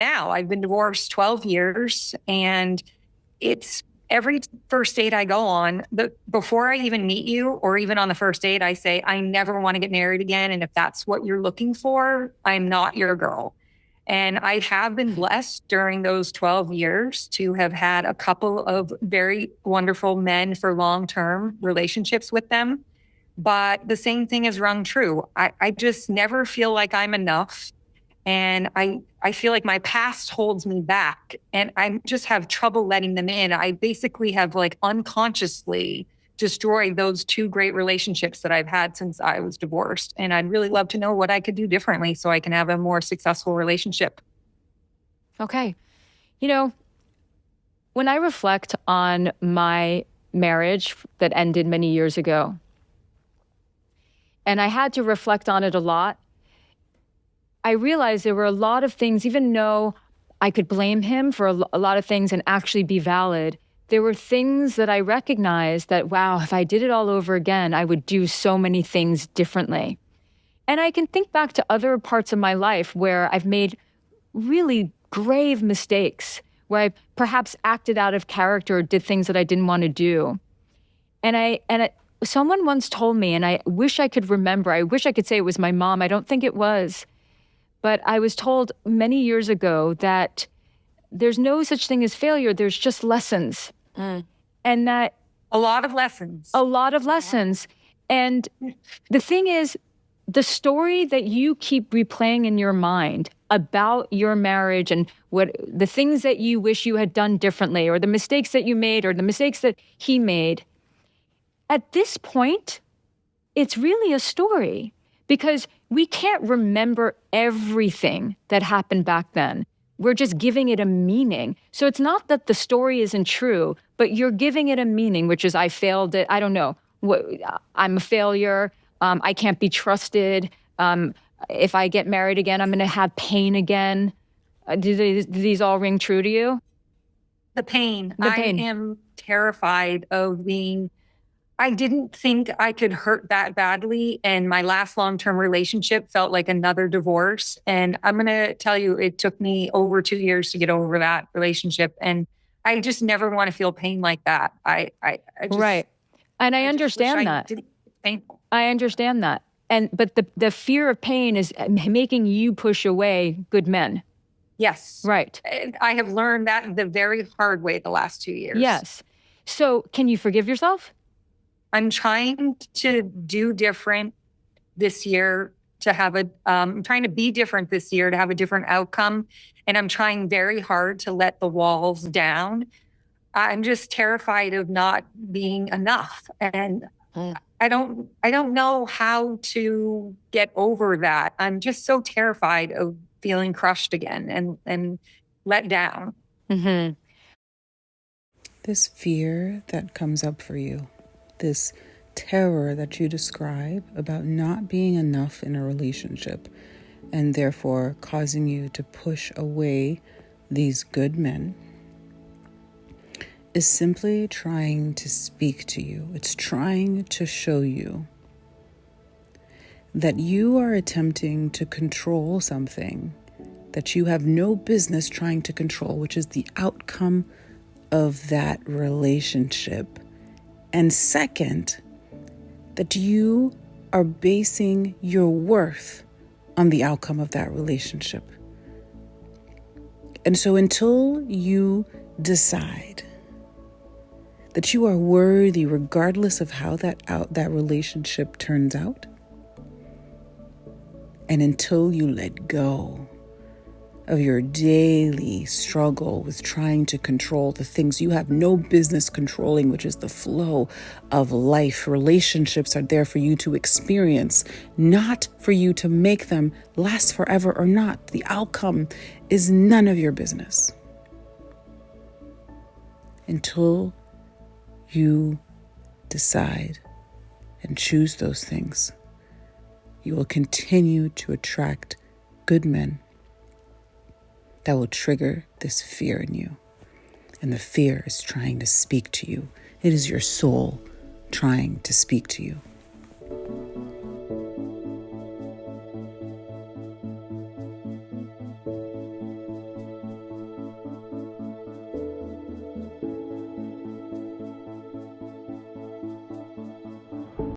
now. I've been divorced 12 years, and it's every first date I go on, before I even meet you or even on the first date, I say, I never want to get married again. And if that's what you're looking for, I'm not your girl. And I have been blessed during those 12 years to have had a couple of very wonderful men for long-term relationships with them. But the same thing has rung true. I just never feel like I'm enough. And I feel like my past holds me back, and I just have trouble letting them in. I basically have like unconsciously destroyed those two great relationships that I've had since I was divorced. And I'd really love to know what I could do differently so I can have a more successful relationship. Okay. You know, when I reflect on my marriage that ended many years ago, and I had to reflect on it a lot, I realized there were a lot of things, even though I could blame him for a lot of things and actually be valid, there were things that I recognized that, wow, if I did it all over again, I would do so many things differently. And I can think back to other parts of my life where I've made really grave mistakes, where I perhaps acted out of character or did things that I didn't want to do. Someone once told me, and I wish I could remember, I wish I could say it was my mom, I don't think it was, but I was told many years ago that there's no such thing as failure, there's just lessons. And that A lot of lessons. a lot of lessons. And the thing is, the story that you keep replaying in your mind about your marriage and what the things that you wish you had done differently, or the mistakes that you made, or the mistakes that he made, at this point, it's really a story, because we can't remember everything that happened back then. We're just giving it a meaning. So it's not that the story isn't true, but you're giving it a meaning, which is I failed it. I don't know. I'm a failure. I can't be trusted. If I get married again, I'm going to have pain again. Do these all ring true to you? The pain. The I pain. am terrified of being I didn't think I could hurt that badly. And my last long-term relationship felt like another divorce. And I'm going to tell you, it took me over 2 years to get over that relationship. And I just never want to feel pain like that. Right. And I I just wish understand I that. didn't. It's painful. I understand that. But the fear of pain is making you push away good men. Yes. Right. And I have learned that the very hard way the last 2 years. Yes. So can you forgive yourself? I'm trying to do different this year to have I'm trying to be different this year to have a different outcome. And I'm trying very hard to let the walls down. I'm just terrified of not being enough. And I don't know how to get over that. I'm just so terrified of feeling crushed again and let down. Mm-hmm. This fear that comes up for you, this terror that you describe about not being enough in a relationship, and therefore causing you to push away these good men, is simply trying to speak to you. It's trying to show you that you are attempting to control something that you have no business trying to control, which is the outcome of that relationship. And second, that you are basing your worth on the outcome of that relationship. And so until you decide that you are worthy regardless of how that relationship turns out, and until you let go of your daily struggle with trying to control the things you have no business controlling, which is the flow of life. Relationships are there for you to experience, not for you to make them last forever or not. The outcome is none of your business. Until you decide and choose those things, you will continue to attract good men that will trigger this fear in you. And the fear is trying to speak to you. It is your soul trying to speak to you.